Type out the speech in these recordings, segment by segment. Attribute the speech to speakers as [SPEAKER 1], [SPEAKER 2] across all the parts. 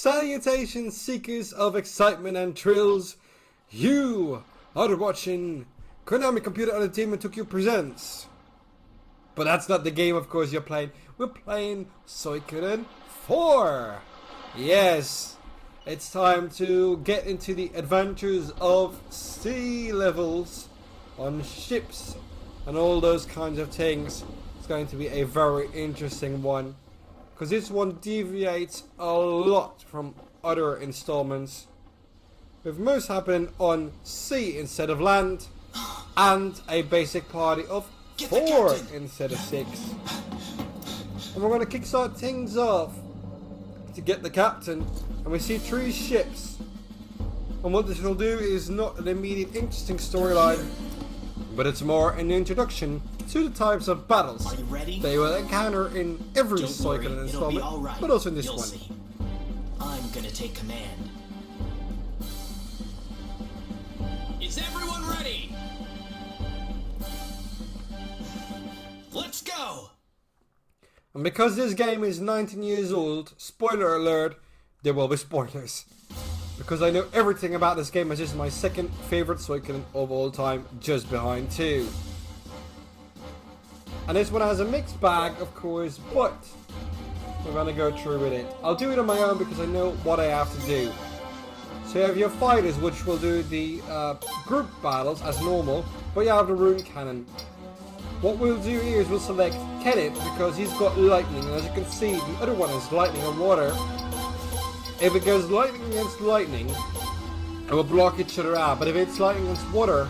[SPEAKER 1] Salutations, seekers of excitement and thrills. You are watching Konami Computer Entertainment Tokyo Presents. But that's not the game, of course, you're playing. We're playing Suikoden IV. Yes, it's time to get into the adventures of sea levels on ships and all those kinds of things. It's going to be a very interesting one, because this one deviates a lot from other installments, with most happening on sea instead of land, and a basic party of 4 instead of 6. And we're going to kickstart things off to get the captain, and we see 3 ships. And what this will do is not an immediate interesting storyline, but it's more an introduction to the types of battles they will encounter in every Suikoden installment, but also in this one.
[SPEAKER 2] I'm gonna take command. Is everyone ready? Let's go!
[SPEAKER 1] And because this game is 19 years old, spoiler alert, there will be spoilers. Because I know everything about this game, as this is my second favorite Suikoden of all time, just behind 2. And this one has a mixed bag, of course, but we're gonna go through with it. I'll do it on my own because I know what I have to do. So you have your fighters, which will do the group battles as normal, but you have the rune cannon. What we'll do here is we'll select Kenneth because he's got lightning, and as you can see, the other one is lightning and water. If it goes lightning against lightning, it will block each other out, but if it's lightning against water,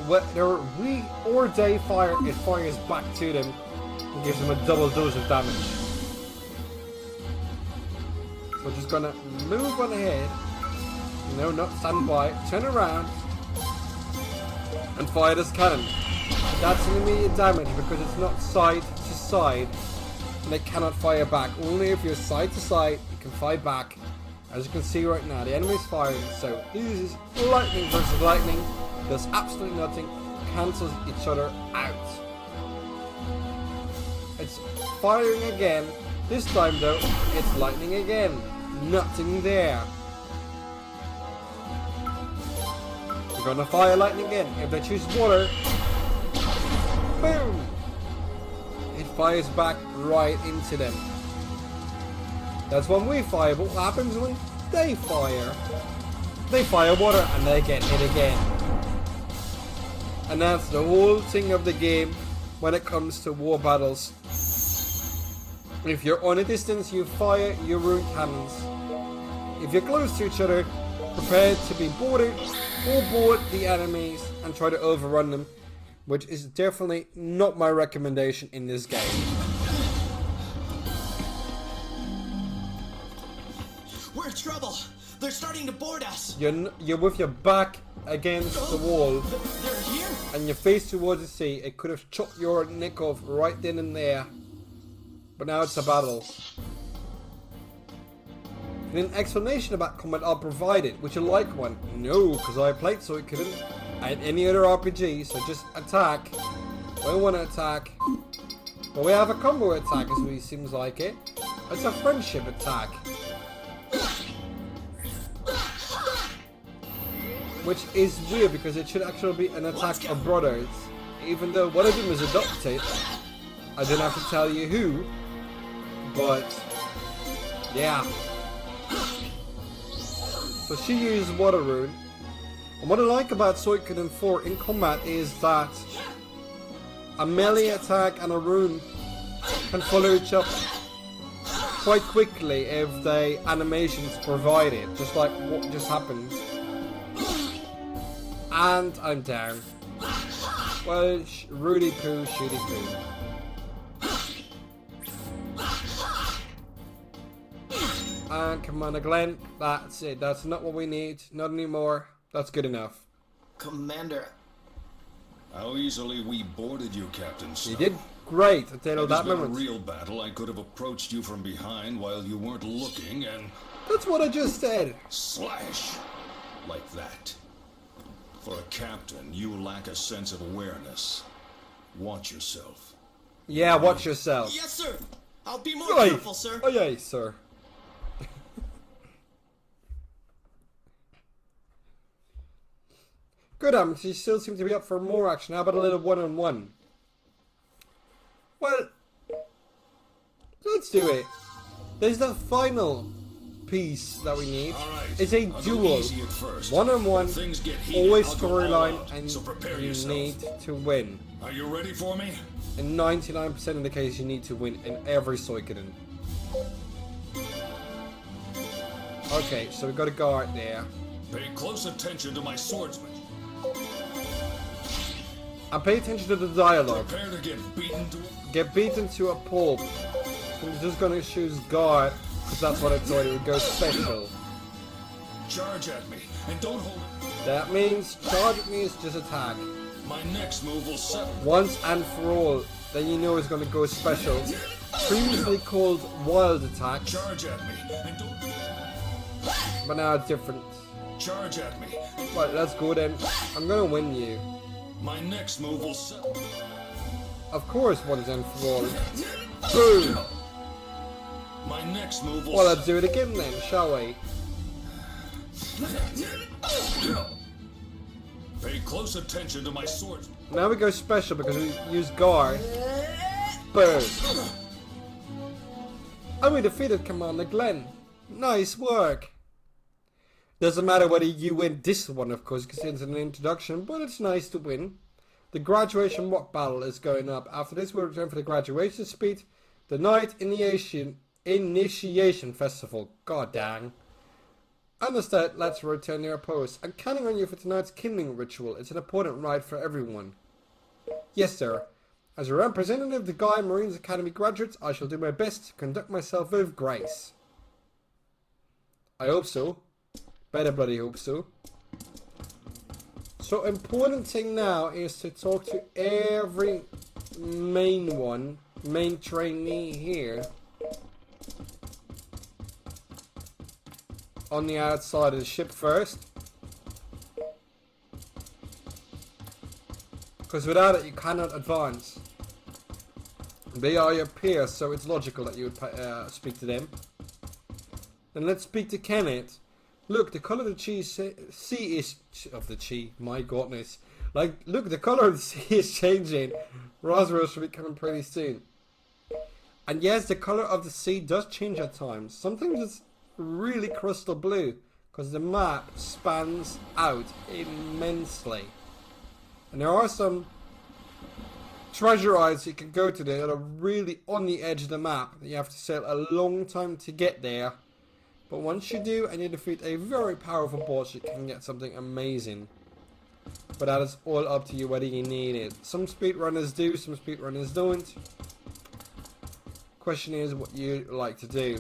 [SPEAKER 1] whether we or they fire, it fires back to them and gives them a double dose of damage. So we're just gonna move on ahead, no, not stand by, turn around and fire this cannon. That's an immediate damage because it's not side to side and they cannot fire back. Only if you're side to side you can fire back. As you can see right now, the enemy's firing, so this is lightning versus lightning. Does absolutely nothing, cancels each other out. It's firing again. This time though, it's lightning again. Nothing there. We're gonna fire lightning again. If they choose water, boom! It fires back right into them. That's when we fire, but what happens when they fire? They fire water and they get hit again. And that's the whole thing of the game when it comes to war battles. If you're on a distance, you fire your rune cannons. If you're close to each other, prepare to be boarded or board the enemies and try to overrun them, which is definitely not my recommendation in this game.
[SPEAKER 2] We're in trouble. They're starting to board us.
[SPEAKER 1] You're with your back against the wall.
[SPEAKER 2] They're here?
[SPEAKER 1] And your face towards the sea. It could have chopped your neck off right then and there. But now it's a battle. And an explanation about combat I'll provide it. Would you like one? No, because I played Suikoden and any other RPG, so just attack. I want to attack. But we have a combo attack as we seems like it. It's a friendship attack. Which is weird because it should actually be an attack of brothers. Even though one of them is adopted. I don't have to tell you who. But yeah. So she used water rune. And what I like about Suikoden IV in combat is that a melee attack and a rune can follow each other quite quickly if the animations provide it. Just like what just happened. And I'm down. Well, Rudy poo, shooty poo. And Commander Glenn, that's it. That's not what we need. Not anymore. That's good enough.
[SPEAKER 2] Commander.
[SPEAKER 3] How easily we boarded you, Captain Snow.
[SPEAKER 1] You did great until that moment.
[SPEAKER 3] If it was a real battle, I could have approached you from behind while you weren't looking and...
[SPEAKER 1] That's what I just said.
[SPEAKER 3] Slash. Like that. For a captain, you lack a sense of awareness. Watch yourself.
[SPEAKER 1] Yeah, watch yourself.
[SPEAKER 2] Yes, sir. I'll be more
[SPEAKER 1] Aye.
[SPEAKER 2] careful, sir.
[SPEAKER 1] Aye, aye, sir. Good, you still seem to be up for more action. How about a little one-on-one? Well, let's do it. There's the final piece that we need.
[SPEAKER 3] Alright,
[SPEAKER 1] It's a
[SPEAKER 3] I'll go
[SPEAKER 1] duel.
[SPEAKER 3] easy at first.
[SPEAKER 1] One-on-one,
[SPEAKER 3] When things get heated,
[SPEAKER 1] always
[SPEAKER 3] I'll go all
[SPEAKER 1] storyline,
[SPEAKER 3] out,
[SPEAKER 1] and
[SPEAKER 3] so prepare
[SPEAKER 1] you
[SPEAKER 3] yourself.
[SPEAKER 1] need to win.
[SPEAKER 3] Are you ready for me?
[SPEAKER 1] In 99% of the case, you need to win in every Suikoden. Okay, so we got a guard there.
[SPEAKER 3] Pay close attention to my swordsman.
[SPEAKER 1] And pay attention to the dialogue.
[SPEAKER 3] Prepare to
[SPEAKER 1] Get beaten to a pulp. I'm just gonna choose guard, because that's what I thought it would go special.
[SPEAKER 3] Charge at me, and don't hold it.
[SPEAKER 1] That means charge at me is just attack.
[SPEAKER 3] My next move will settle.
[SPEAKER 1] Once and for all, then you know it's gonna go special. Previously called wild attack,
[SPEAKER 3] Charge at me, and don't
[SPEAKER 1] but now it's different.
[SPEAKER 3] charge at me.
[SPEAKER 1] Right, let's go then. I'm gonna win you.
[SPEAKER 3] My next move will settle.
[SPEAKER 1] Of course, once and for all. Boom!
[SPEAKER 3] My next move will
[SPEAKER 1] Well, let's do it again then, shall we?
[SPEAKER 3] Pay close attention to my swordsman.
[SPEAKER 1] Now we go special because we use guard. Boom! And we defeated Commander Glenn. Nice work! Doesn't matter whether you win this one, of course, because it's an introduction, but it's nice to win. The graduation mock battle is going up. After this, we'll return for the graduation speech, the night initiation festival. God dang. And instead, let's return to our post. I'm counting on you for tonight's kindling ritual. It's an important rite for everyone. Yes, sir. As a representative of the Gaia Marines Academy graduates, I shall do my best to conduct myself with grace. I hope so. Better bloody hope so. So important thing now is to talk to every main trainee here. On the outside of the ship first. Because without it you cannot advance. They are your peers, so it's logical that you would speak to them. Then let's speak to Kenneth. Look, the color of the sea is of the chi. My godness! Like, look, the color of the sea is changing. Roswell should be coming pretty soon. And yes, the color of the sea does change at times. Sometimes it's really crystal blue because the map spans out immensely. And there are some treasure islands you can go to there that are really on the edge of the map. You have to sail a long time to get there. But once you do and you defeat a very powerful boss, you can get something amazing. But that is all up to you whether you need it. Some speedrunners do, some speedrunners don't. Question is what you like to do.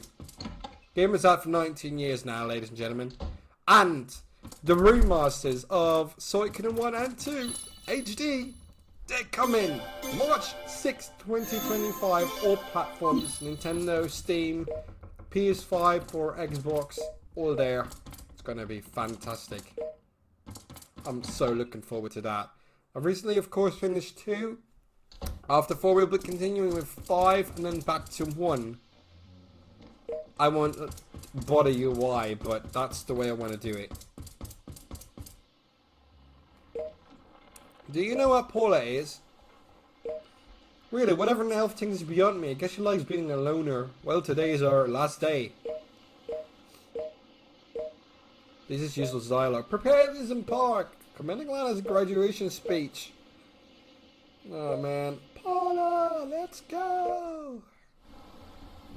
[SPEAKER 1] Game is out for 19 years now, ladies and gentlemen. And the remasters of Suikoden 1 and 2 HD, they're coming! March 6th, 2025, all platforms, Nintendo, Steam, PS5 for Xbox, all there. It's gonna be fantastic. I'm so looking forward to that. I've recently, of course, finished 2. After 4, we'll be continuing with 5 and then back to 1. I won't bother you why, but that's the way I want to do it. Do you know what Paula is? Really, whatever an elf thinks is beyond me. I guess she likes being a loner. Well, today is our last day. This is useless dialogue. Prepare this embark. Commander Glenn has a graduation speech. Oh man. Paula, let's go.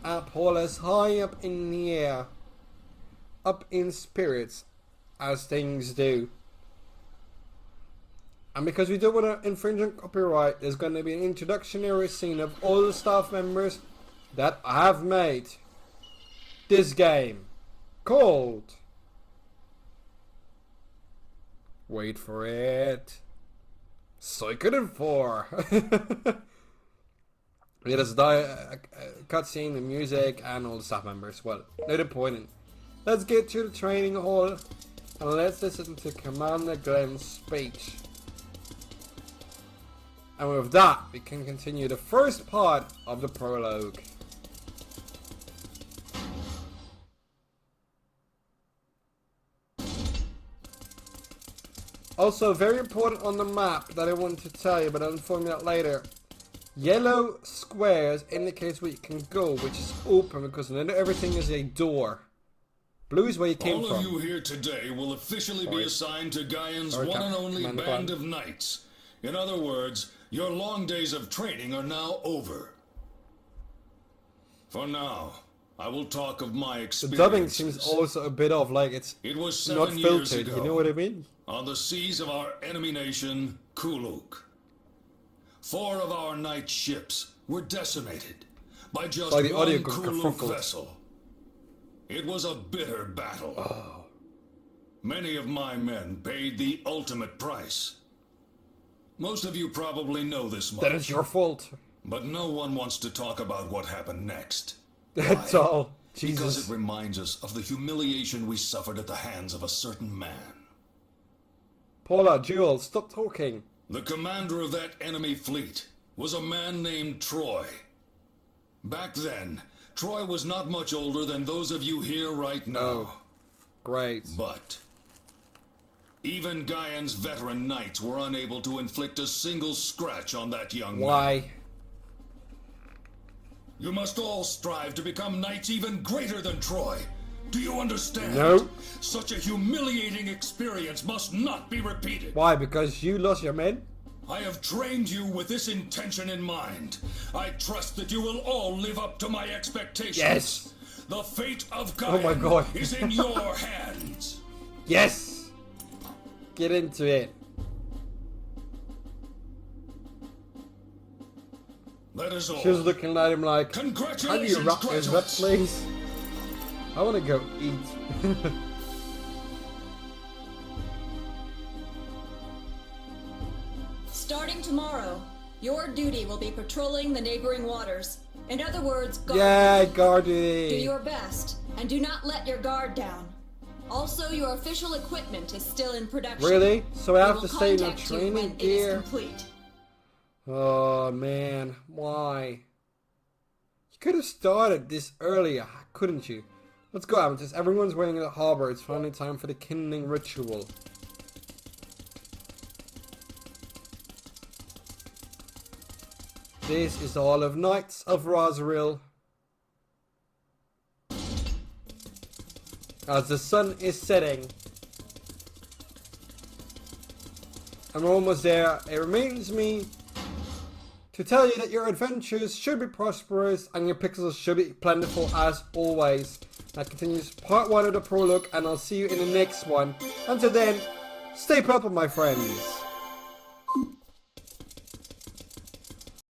[SPEAKER 1] And Paula's high up in the air. Up in spirits. As things do. And because we don't want to infringe on copyright, there's going to be an introductory scene of all the staff members that have made this game called, wait for it, Suikoden IV. It has a cutscene, the music, and all the staff members. Well, not important. Let's get to the training hall and let's listen to Commander Glenn's speech. And with that, we can continue the first part of the prologue. Also, very important on the map that I wanted to tell you, but I'll inform you that later. Yellow squares indicates where you can go, which is open because under everything is a door. Blue is where you came from.
[SPEAKER 3] All of you here today will officially be assigned to Gaian's one and only band of knights. In other words, your long days of training are now over. For now, I will talk of my experiences.
[SPEAKER 1] The dubbing seems also a bit off, like it's not filtered, you know what I mean?
[SPEAKER 3] On the seas of our enemy nation, Kuluk. 4 of our knight ships were decimated by just one Kuluk vessel. It was a bitter battle.
[SPEAKER 1] Oh.
[SPEAKER 3] Many of my men paid the ultimate price. Most of you probably know this much.
[SPEAKER 1] That is your fault.
[SPEAKER 3] But no one wants to talk about what happened next.
[SPEAKER 1] That's all. Jesus.
[SPEAKER 3] Because it reminds us of the humiliation we suffered at the hands of a certain man.
[SPEAKER 1] Paula, Jules, stop talking.
[SPEAKER 3] The commander of that enemy fleet was a man named Troy. Back then, Troy was not much older than those of you here right now.
[SPEAKER 1] Oh, great.
[SPEAKER 3] But even Gaian's veteran knights were unable to inflict a single scratch on that young man.
[SPEAKER 1] Why?
[SPEAKER 3] You must all strive to become knights even greater than Troy. Do you understand?
[SPEAKER 1] No.
[SPEAKER 3] Such a humiliating experience must not be repeated.
[SPEAKER 1] Why? Because you lost your men?
[SPEAKER 3] I have trained you with this intention in mind. I trust that you will all live up to my expectations.
[SPEAKER 1] Yes.
[SPEAKER 3] The fate of
[SPEAKER 1] Oh my
[SPEAKER 3] Gaian
[SPEAKER 1] God.
[SPEAKER 3] is in your hands.
[SPEAKER 1] Yes. Get into it.
[SPEAKER 3] That is all.
[SPEAKER 1] She was looking at him like, can you
[SPEAKER 3] Congratulations,
[SPEAKER 1] wrap this up,
[SPEAKER 3] graduates.
[SPEAKER 1] please? I want to go eat.
[SPEAKER 4] Starting tomorrow, your duty will be patrolling the neighboring waters. In other words, guard.
[SPEAKER 1] Yeah,
[SPEAKER 4] duty.
[SPEAKER 1] guardie.
[SPEAKER 4] Do your best, and do not let your guard down. Also, your official equipment is still in production.
[SPEAKER 1] Really? So I have
[SPEAKER 4] We
[SPEAKER 1] to
[SPEAKER 4] will
[SPEAKER 1] stay in a
[SPEAKER 4] contact you
[SPEAKER 1] training
[SPEAKER 4] when it is
[SPEAKER 1] gear?
[SPEAKER 4] complete.
[SPEAKER 1] Oh man, why? You could have started this earlier, couldn't you? Let's go, Amethyst. Everyone's waiting at the harbor. It's finally time for the kindling ritual. This is the Hall of Knights of Rosaril. As the sun is setting. And we're almost there. It remains me to tell you that your adventures should be prosperous and your pixels should be plentiful as always. That continues part 1 of the prologue, and I'll see you in the next one. Until then, stay purple, my friends.